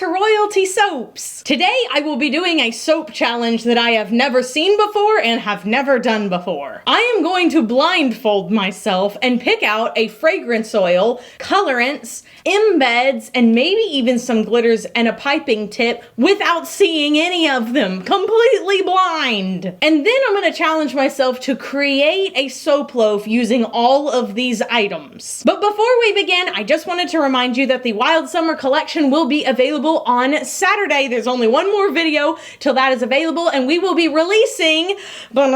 to royalty soaps. Today I will be doing a soap challenge that I have never seen before and have never done before. I am going to blindfold myself and pick out a fragrance oil, colorants, embeds, and maybe even some glitters and a piping tip without seeing any of them, completely blind. And then I'm going to challenge myself to create a soap loaf using all of these items. But before we begin, I just wanted to remind you that the Wild Summer collection will be available on Saturday. There's only one more video till that is available, and we will be releasing a brand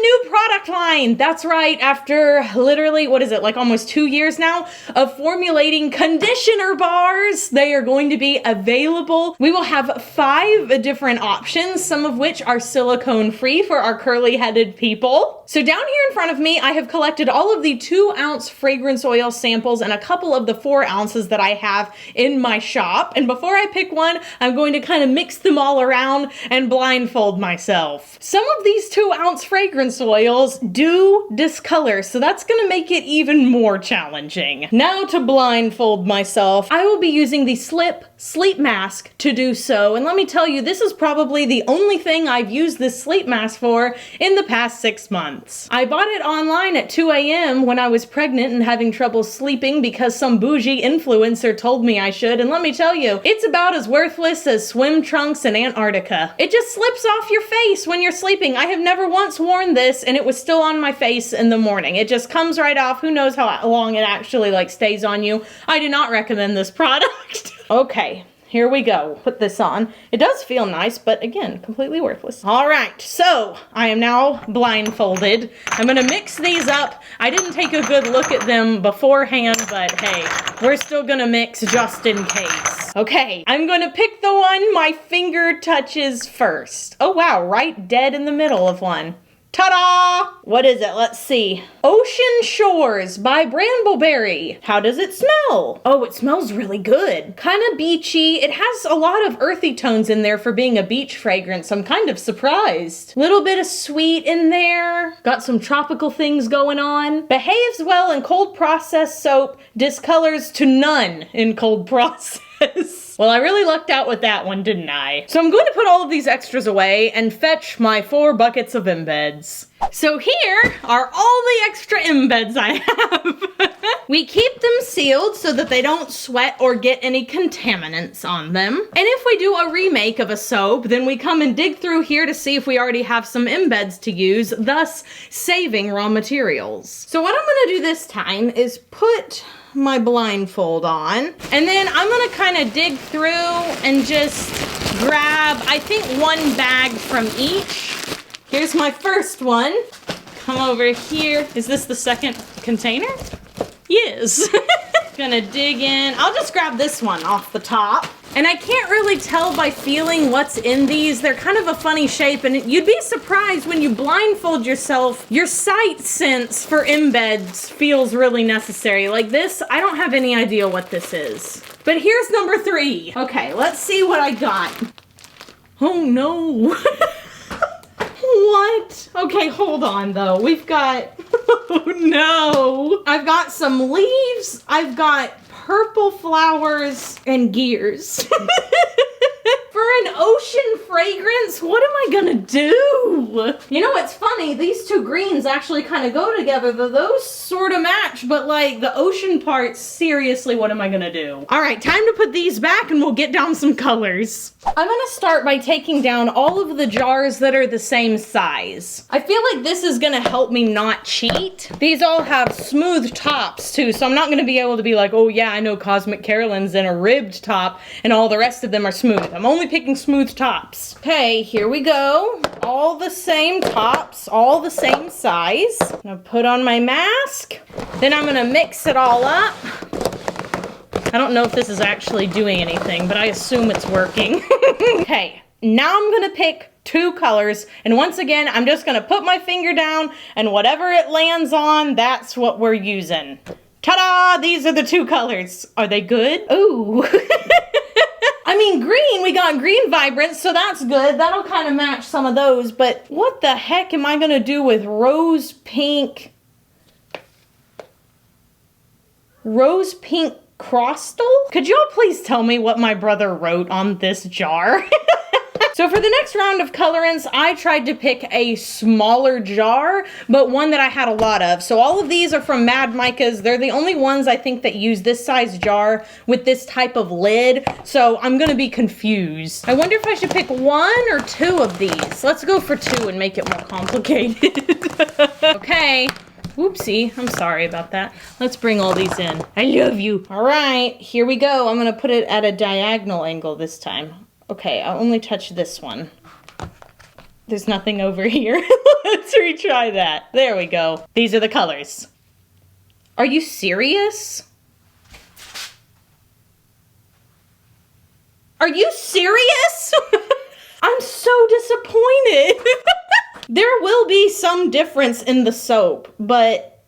new product line. That's right, after literally, what is it, like almost 2 years now of formulating conditioner bars. They are going to be available. We will have 5 different options, some of which are silicone free for our curly headed people. So down here in front of me, I have collected all of the 2-ounce fragrance oil samples and a couple of the 4 ounces that I have in my shop. And before I pick one, I'm going to kind of mix them all around and blindfold myself. Some of these 2-ounce fragrance oils do discolor, so that's going to make it even more challenging. Now to blindfold myself, I will be using the sleep mask to do so. And let me tell you, this is probably the only thing I've used this sleep mask for in the past 6 months. I bought it online at 2 a.m. when I was pregnant and having trouble sleeping because some bougie influencer told me I should, and let me tell you, it's about as worthless as swim trunks in Antarctica. It just slips off your face when you're sleeping. I have never once worn this and it was still on my face in the morning. It just comes right off. Who knows how long it actually stays on you. I do not recommend this product. Okay. Here we go. Put this on. It does feel nice, but again, completely worthless. All right, so I am now blindfolded. I'm gonna mix these up. I didn't take a good look at them beforehand, but hey, we're still gonna mix just in case. Okay, I'm gonna pick the one my finger touches first. Oh wow, right dead in the middle of one. Ta-da! What is it? Let's see. Ocean Shores by Brambleberry. How does it smell? Oh, it smells really good. Kind of beachy. It has a lot of earthy tones in there for being a beach fragrance. I'm kind of surprised. Little bit of sweet in there. Got some tropical things going on. Behaves well in cold process soap. Discolors to none in cold process. Well, I really lucked out with that one, didn't I? So I'm going to put all of these extras away and fetch my 4 buckets of embeds. So here are all the extra embeds I have. We keep them sealed so that they don't sweat or get any contaminants on them. And if we do a remake of a soap, then we come and dig through here to see if we already have some embeds to use, thus saving raw materials. So what I'm gonna do this time is put my blindfold on, and then I'm gonna kind of dig through and just grab, I think, 1 bag from each. Here's my first one. Come over here. Is this the second container? Yes. Gonna dig in. I'll just grab this one off the top. And I can't really tell by feeling what's in these. They're kind of a funny shape, and you'd be surprised when you blindfold yourself, your sight sense for embeds feels really necessary. Like this, I don't have any idea what this is. But here's number 3. Okay, let's see what I got. Oh no. What? Okay, hold on though. We've got, oh no. I've got some leaves. I've got purple flowers and gears. For an ocean fragrance, what am I gonna do? You know, it's funny, these 2 greens actually kind of go together. Those sort of match, but like the ocean parts, seriously, what am I gonna do? All right, time to put these back and we'll get down some colors. I'm gonna start by taking down all of the jars that are the same size. I feel like this is gonna help me not cheat. These all have smooth tops too, so I'm not gonna be able to be like, oh yeah, I know Cosmic Carolyn's in a ribbed top and all the rest of them are smooth. I'm only picking smooth tops. Okay, here we go. All the same tops, all the same size. I'm gonna put on my mask. Then I'm gonna mix it all up. I don't know if this is actually doing anything, but I assume it's working. Okay, now I'm gonna pick 2 colors, and once again, I'm just gonna put my finger down, and whatever it lands on, that's what we're using. Ta-da! These are the 2 colors. Are they good? Ooh. I mean, green, we got green vibrance, so that's good. That'll kind of match some of those, but what the heck am I gonna do with rose pink Crostal? Could y'all please tell me what my brother wrote on this jar? So for the next round of colorants, I tried to pick a smaller jar, but one that I had a lot of. So all of these are from Mad Micas. They're the only ones I think that use this size jar with this type of lid. So I'm gonna be confused. I wonder if I should pick 1 or 2 of these. Let's go for 2 and make it more complicated. Okay. Whoopsie, I'm sorry about that. Let's bring all these in. I love you. All right, here we go. I'm gonna put it at a diagonal angle this time. Okay, I'll only touch this one. There's nothing over here. Let's retry that. There we go. These are the colors. Are you serious? Are you serious? I'm so disappointed. There will be some difference in the soap, but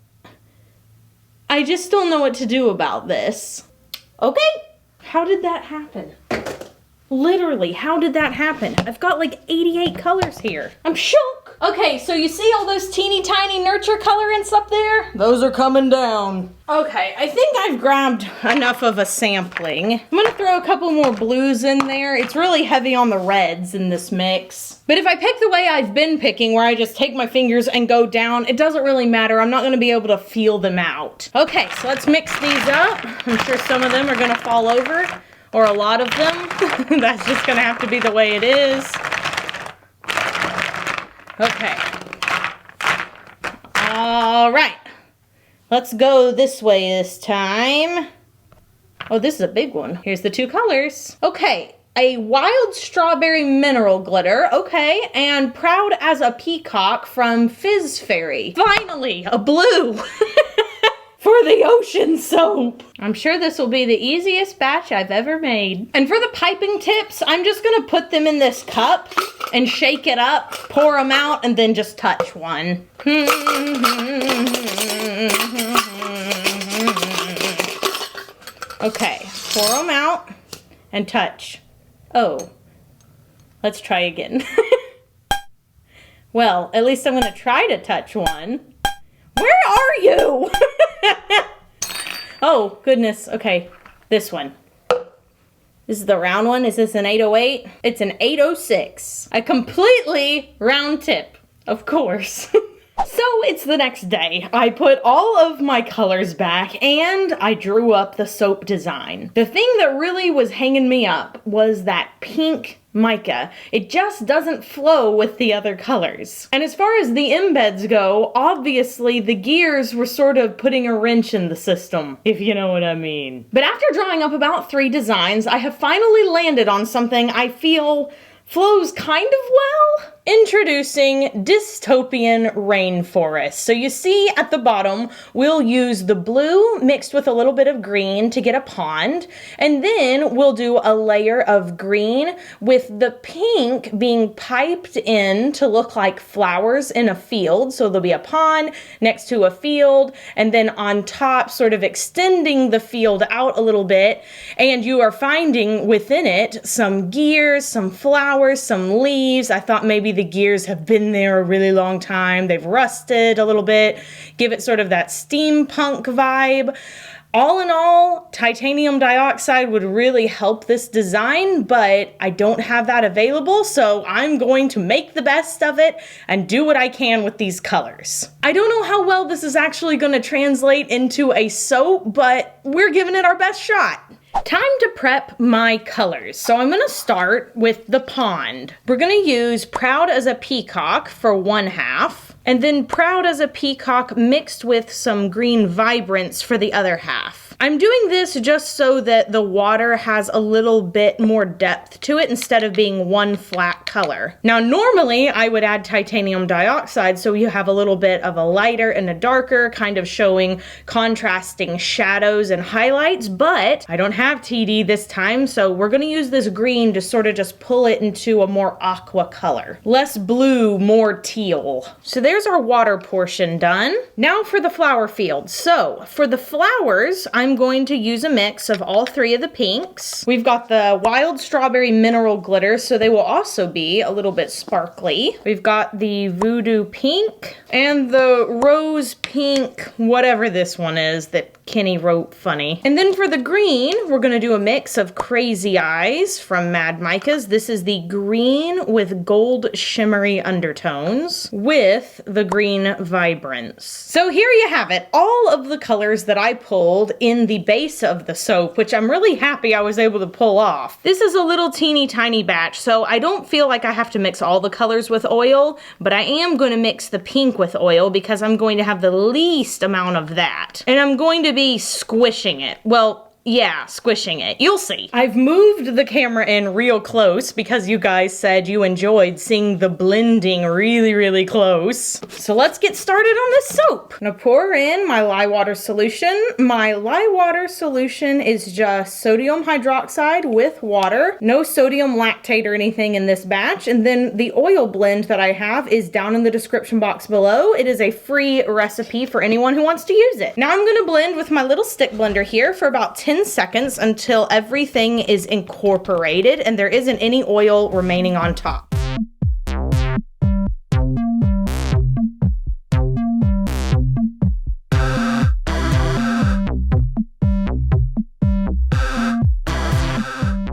I just don't know what to do about this. Okay, how did that happen? Literally, how did that happen? I've got like 88 colors here. I'm shook. Okay, so you see all those teeny tiny nurture colorants up there? Those are coming down. Okay, I think I've grabbed enough of a sampling. I'm gonna throw a couple more blues in there. It's really heavy on the reds in this mix. But if I pick the way I've been picking, where I just take my fingers and go down, it doesn't really matter. I'm not gonna be able to feel them out. Okay, so let's mix these up. I'm sure some of them are gonna fall over. Or a lot of them. That's just gonna have to be the way it is. Okay. All right. Let's go this way this time. Oh, this is a big one. Here's the 2 colors. Okay, a wild strawberry mineral glitter. Okay, and Proud as a Peacock from Fizz Fairy. Finally, a blue. For the ocean soap. I'm sure this will be the easiest batch I've ever made. And for the piping tips, I'm just gonna put them in this cup and shake it up, pour them out, and then just touch one. Okay, pour them out and touch. Oh, let's try again. Well, at least I'm gonna try to touch one. Where are you? Oh, goodness. Okay, this one. This is the round one. Is this an 808? It's an 806. A completely round tip, of course. So it's the next day. I put all of my colors back and I drew up the soap design. The thing that really was hanging me up was that pink mica. It just doesn't flow with the other colors. And as far as the embeds go, obviously the gears were sort of putting a wrench in the system, if you know what I mean. But after drawing up about 3 designs, I have finally landed on something I feel flows kind of well. Introducing Dystopian Rainforest. So you see at the bottom, we'll use the blue mixed with a little bit of green to get a pond. And then we'll do a layer of green with the pink being piped in to look like flowers in a field. So there'll be a pond next to a field, and then on top sort of extending the field out a little bit. And you are finding within it some gears, some flowers, some leaves. I thought maybe the gears have been there a really long time. They've rusted a little bit. Give it sort of that steampunk vibe. All in all, titanium dioxide would really help this design, but I don't have that available, so I'm going to make the best of it and do what I can with these colors. I don't know how well this is actually going to translate into a soap, but we're giving it our best shot. Time to prep my colors. So I'm gonna start with the pond. We're gonna use Proud as a Peacock for 1/2, and then Proud as a Peacock mixed with some green vibrance for the other half. I'm doing this just so that the water has a little bit more depth to it instead of being one flat color. Now normally I would add titanium dioxide so you have a little bit of a lighter and a darker, kind of showing contrasting shadows and highlights, but I don't have TD this time, so we're gonna use this green to sort of just pull it into a more aqua color. Less blue, more teal. So there's our water portion done. Now for the flower field. So for the flowers, I'm going to use a mix of all 3 of the pinks. We've got the wild strawberry mineral glitter, so they will also be a little bit sparkly. We've got the voodoo pink and the rose pink, whatever this one is that Kenny wrote funny. And then for the green, we're gonna do a mix of Crazy Eyes from Mad Micah's. This is the green with gold shimmery undertones with the green vibrance. So here you have it, all of the colors that I pulled in the base of the soap, which I'm really happy I was able to pull off. This is a little teeny tiny batch, so I don't feel like I have to mix all the colors with oil, but I am gonna mix the pink with oil because I'm going to have the least amount of that. And I'm going to be squishing it. Well, yeah, squishing it. You'll see. I've moved the camera in real close because you guys said you enjoyed seeing the blending really, really close. So let's get started on this soap. I'm gonna pour in my lye water solution. My lye water solution is just sodium hydroxide with water. No sodium lactate or anything in this batch. And then the oil blend that I have is down in the description box below. It is a free recipe for anyone who wants to use it. Now I'm gonna blend with my little stick blender here for about 10 seconds until everything is incorporated and there isn't any oil remaining on top.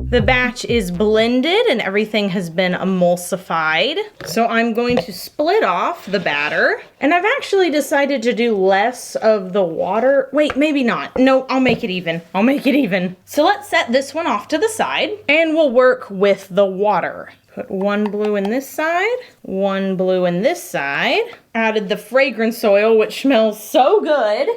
The batch is blended and everything has been emulsified. So I'm going to split off the batter. And I've actually decided to do less of the water. Wait, maybe not. No, I'll make it even. I'll make it even. So let's set this one off to the side and we'll work with the water. Put one blue in this side, one blue in this side. Added the fragrance oil, which smells so good.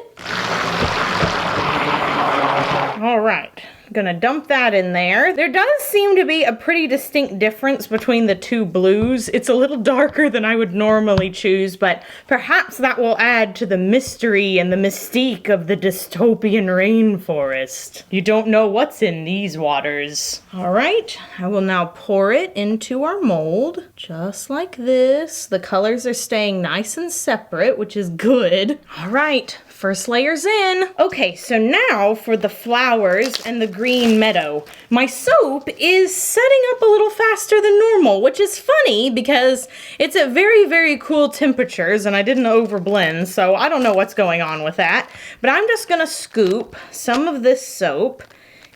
All right. Gonna dump that in there. There does seem to be a pretty distinct difference between the two blues. It's a little darker than I would normally choose, but perhaps that will add to the mystery and the mystique of the dystopian rainforest. You don't know what's in these waters. All right, I will now pour it into our mold, just like this. The colors are staying nice and separate, which is good. All right. First layer's in. Okay, so now for the flowers and the green meadow. My soap is setting up a little faster than normal, which is funny because it's at very, very cool temperatures and I didn't overblend, so I don't know what's going on with that. But I'm just gonna scoop some of this soap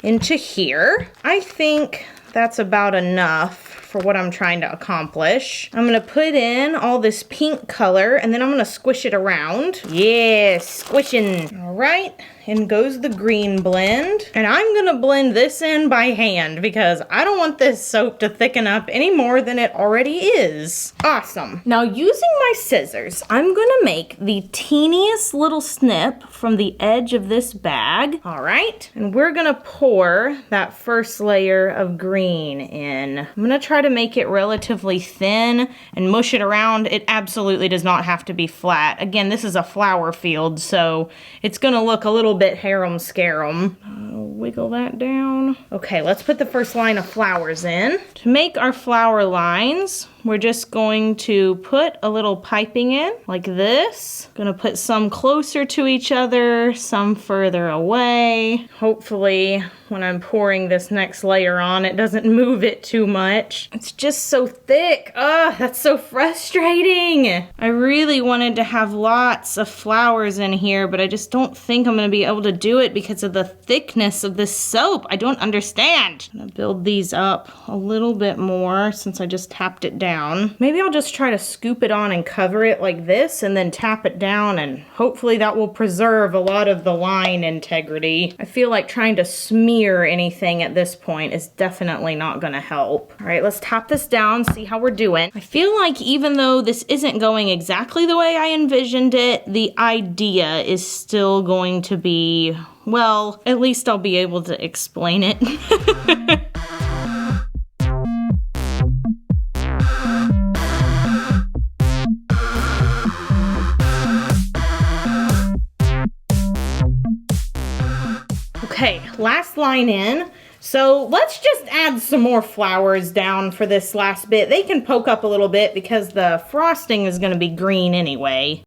into here. I think that's about enough for what I'm trying to accomplish. I'm gonna put in all this pink color and then I'm gonna squish it around. Yeah, squishing. All right, in goes the green blend. And I'm gonna blend this in by hand because I don't want this soap to thicken up any more than it already is. Awesome. Now using my scissors, I'm gonna make the teeniest little snip from the edge of this bag. All right, and we're gonna pour that first layer of green in. I'm gonna try to make it relatively thin and mush it around. It absolutely does not have to be flat. Again, this is a flower field, so it's gonna look a little bit harum-scarum. Wiggle that down. Okay, let's put the first line of flowers in. To make our flower lines, we're just going to put a little piping in like this. Gonna put some closer to each other, some further away. Hopefully when I'm pouring this next layer on, it doesn't move it too much. It's just so thick. Ugh, that's so frustrating. I really wanted to have lots of flowers in here, but I just don't think I'm gonna be able to do it because of the thickness of this soap. I don't understand. I'm gonna build these up a little bit more since I just tapped it down. Maybe I'll just try to scoop it on and cover it like this and then tap it down, and hopefully that will preserve a lot of the line integrity. I feel like trying to smear anything at this point is definitely not gonna help. All right, let's tap this down, see how we're doing. I feel like even though this isn't going exactly the way I envisioned it, the idea is still going to be, well, at least I'll be able to explain it. Okay, last line in. So let's just add some more flowers down for this last bit. They can poke up a little bit because the frosting is going to be green anyway.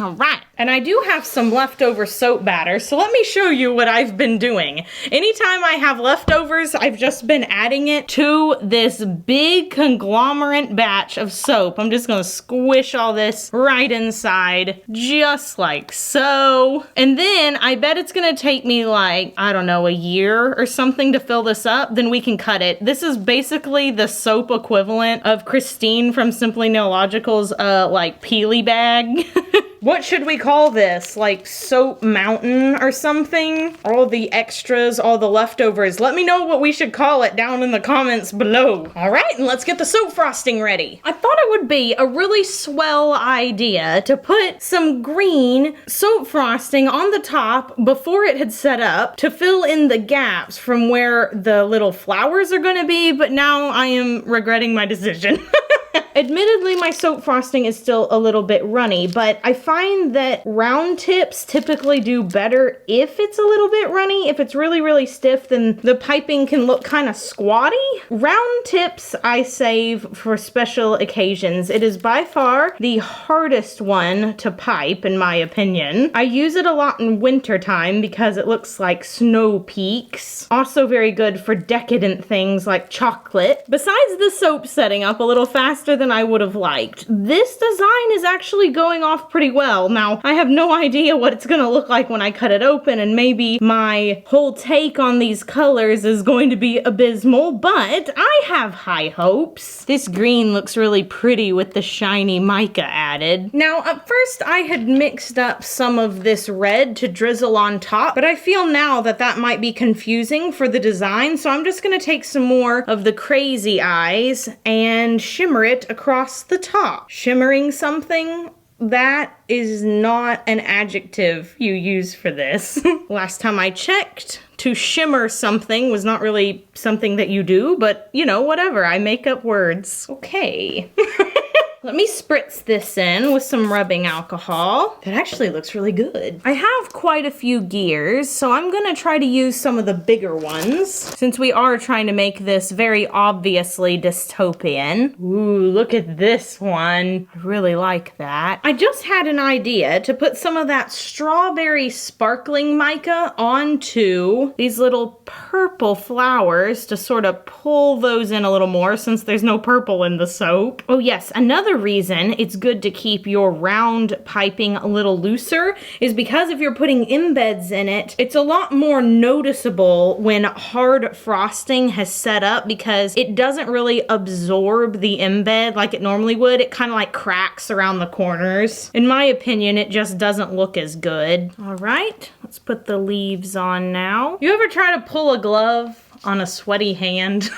All right, and I do have some leftover soap batter, so let me show you what I've been doing. Anytime I have leftovers, I've just been adding it to this big conglomerate batch of soap. I'm just gonna squish all this right inside, just like so. And then I bet it's gonna take me like, I don't know, a year or something to fill this up, then we can cut it. This is basically the soap equivalent of Christine from Simply Nailogical's like peely bag. What should we call this? Like soap mountain or something? All the extras, all the leftovers. Let me know what we should call it down in the comments below. All right, and let's get the soap frosting ready. I thought it would be a really swell idea to put some green soap frosting on the top before it had set up to fill in the gaps from where the little flowers are gonna be, but now I am regretting my decision. Admittedly, my soap frosting is still a little bit runny, but I find that round tips typically do better if it's a little bit runny. If it's really, really stiff, then the piping can look kind of squatty. Round tips I save for special occasions. It is by far the hardest one to pipe, in my opinion. I use it a lot in winter time because it looks like snow peaks. Also very good for decadent things like chocolate. Besides the soap setting up a little faster than I would have liked, this design is actually going off pretty well. Now, I have no idea what it's gonna look like when I cut it open, and maybe my whole take on these colors is going to be abysmal, but I have high hopes. This green looks really pretty with the shiny mica added. Now, at first I had mixed up some of this red to drizzle on top, but I feel now that that might be confusing for the design, so I'm just gonna take some more of the crazy eyes and shimmer it across the top. Shimmering something? That is not an adjective you use for this. Last time I checked, to shimmer something was not really something that you do, but you know, whatever, I make up words. Okay. Let me spritz this in with some rubbing alcohol. That actually looks really good. I have quite a few gears, so I'm gonna try to use some of the bigger ones, since we are trying to make this very obviously dystopian. Ooh, look at this one. I really like that. I just had an idea to put some of that strawberry sparkling mica onto these little purple flowers to sort of pull those in a little more, since there's no purple in the soap. Oh yes, another reason it's good to keep your round piping a little looser is because if you're putting embeds in it, it's a lot more noticeable when hard frosting has set up, because it doesn't really absorb the embed like it normally would. It kind of like cracks around the corners. In my opinion, it just doesn't look as good. All right, let's put the leaves on now. You ever try to pull a glove on a sweaty hand?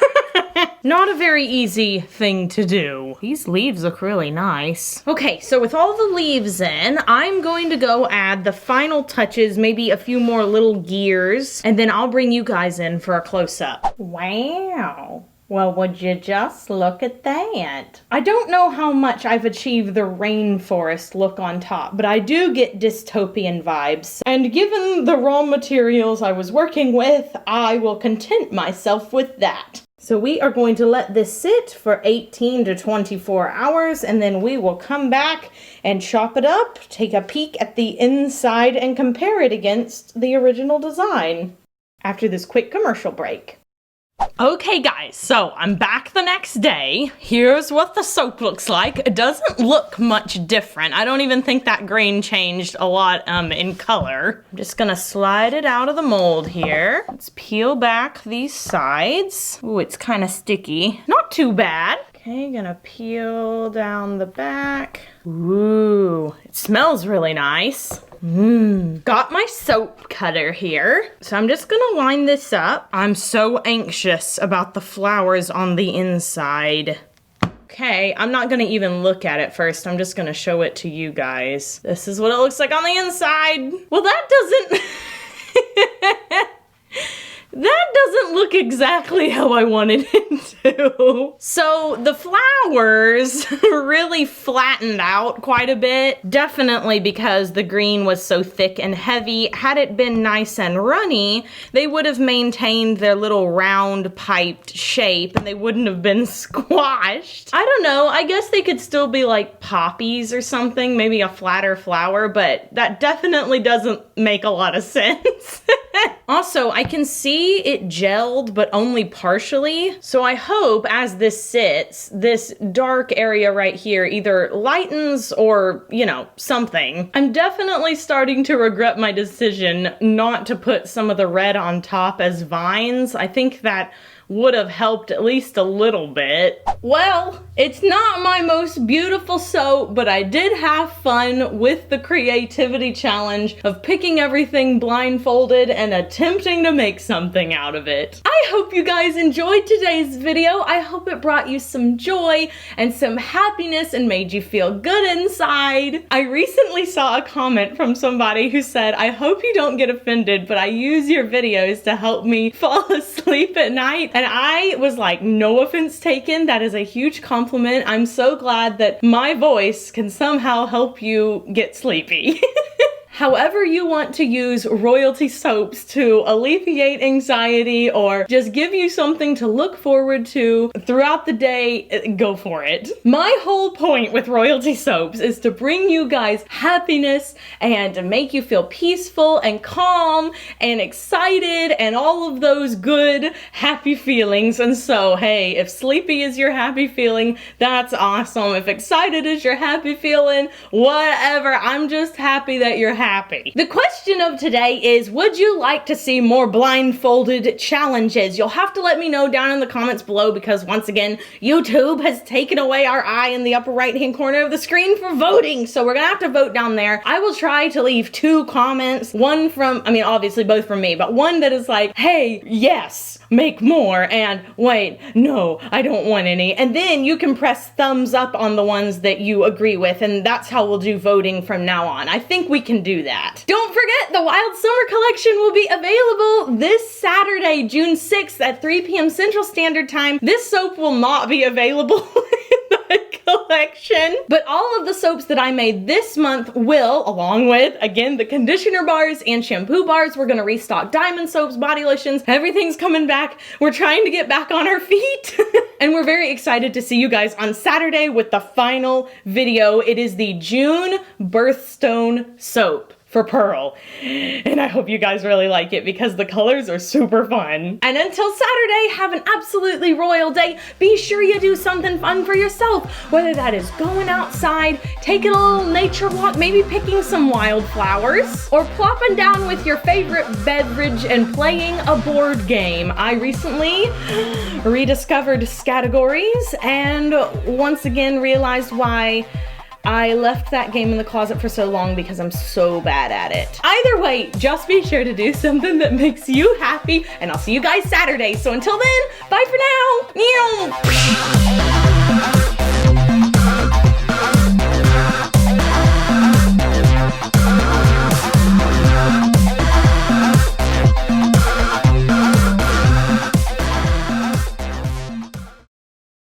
Not a very easy thing to do. These leaves look really nice. Okay, so with all the leaves in, I'm going to go add the final touches, maybe a few more little gears, and then I'll bring you guys in for a close-up. Wow. Well, would you just look at that? I don't know how much I've achieved the rainforest look on top, but I do get dystopian vibes. And given the raw materials I was working with, I will content myself with that. So we are going to let this sit for 18 to 24 hours, and then we will come back and chop it up, take a peek at the inside, and compare it against the original design after this quick commercial break. Okay guys, so I'm back the next day. Here's what the soap looks like. It doesn't look much different. I don't even think that grain changed a lot in color. I'm just gonna slide it out of the mold here. Let's peel back these sides. Ooh, it's kind of sticky. Not too bad. Okay, gonna peel down the back. Ooh, it smells really nice. Got my soap cutter here. So I'm just gonna line this up. I'm so anxious about the flowers on the inside. Okay, I'm not gonna even look at it first. I'm just gonna show it to you guys. This is what it looks like on the inside. Well, that doesn't... that doesn't look exactly how I wanted it. too. So the flowers really flattened out quite a bit, definitely because the green was so thick and heavy. Had it been nice and runny, they would have maintained their little round piped shape and they wouldn't have been squashed. I don't know, I guess they could still be like poppies or something, maybe a flatter flower, but that definitely doesn't make a lot of sense. Also, I can see it gelled, but only partially. So I hope as this sits, this dark area right here either lightens or, you know, something. I'm definitely starting to regret my decision not to put some of the red on top as vines. I think that would have helped at least a little bit. Well, it's not my most beautiful soap, but I did have fun with the creativity challenge of picking everything blindfolded and attempting to make something out of it. I hope you guys enjoyed today's video. I hope it brought you some joy and some happiness and made you feel good inside. I recently saw a comment from somebody who said, I hope you don't get offended, but I use your videos to help me fall asleep at night. And I was like, no offense taken. That is a huge compliment. I'm so glad that my voice can somehow help you get sleepy. However you want to use royalty soaps to alleviate anxiety or just give you something to look forward to throughout the day, go for it. My whole point with royalty soaps is to bring you guys happiness and to make you feel peaceful and calm and excited and all of those good, happy feelings. And so, hey, if sleepy is your happy feeling, that's awesome. If excited is your happy feeling, whatever. I'm just happy that you're happy. The question of today is, would you like to see more blindfolded challenges? You'll have to let me know down in the comments below because once again, YouTube has taken away our eye in the upper right hand corner of the screen for voting. So we're gonna have to vote down there. I will try to leave 2 comments, one from, I mean, obviously both from me, but one that is like, hey, yes, make more, and wait, no, I don't want any. And then you can press thumbs up on the ones that you agree with, and that's how we'll do voting from now on. I think we can do that. Don't forget, the Wild Summer Collection will be available this Saturday, June 6th at 3 p.m. Central Standard Time. This soap will not be available in the collection, but all of the soaps that I made this month will, along with, again, the conditioner bars and shampoo bars. We're gonna restock diamond soaps, body lotions, everything's coming back. We're trying to get back on our feet. And we're very excited to see you guys on Saturday with the final video. It is the June birthstone soap for Pearl. And I hope you guys really like it because the colors are super fun. And until Saturday, have an absolutely royal day. Be sure you do something fun for yourself, whether that is going outside, taking a little nature walk, maybe picking some wildflowers, or plopping down with your favorite beverage and playing a board game. I recently rediscovered categories and once again realized why I left that game in the closet for so long because I'm so bad at it. Either way, just be sure to do something that makes you happy, and I'll see you guys Saturday. So until then, bye for now. Meow.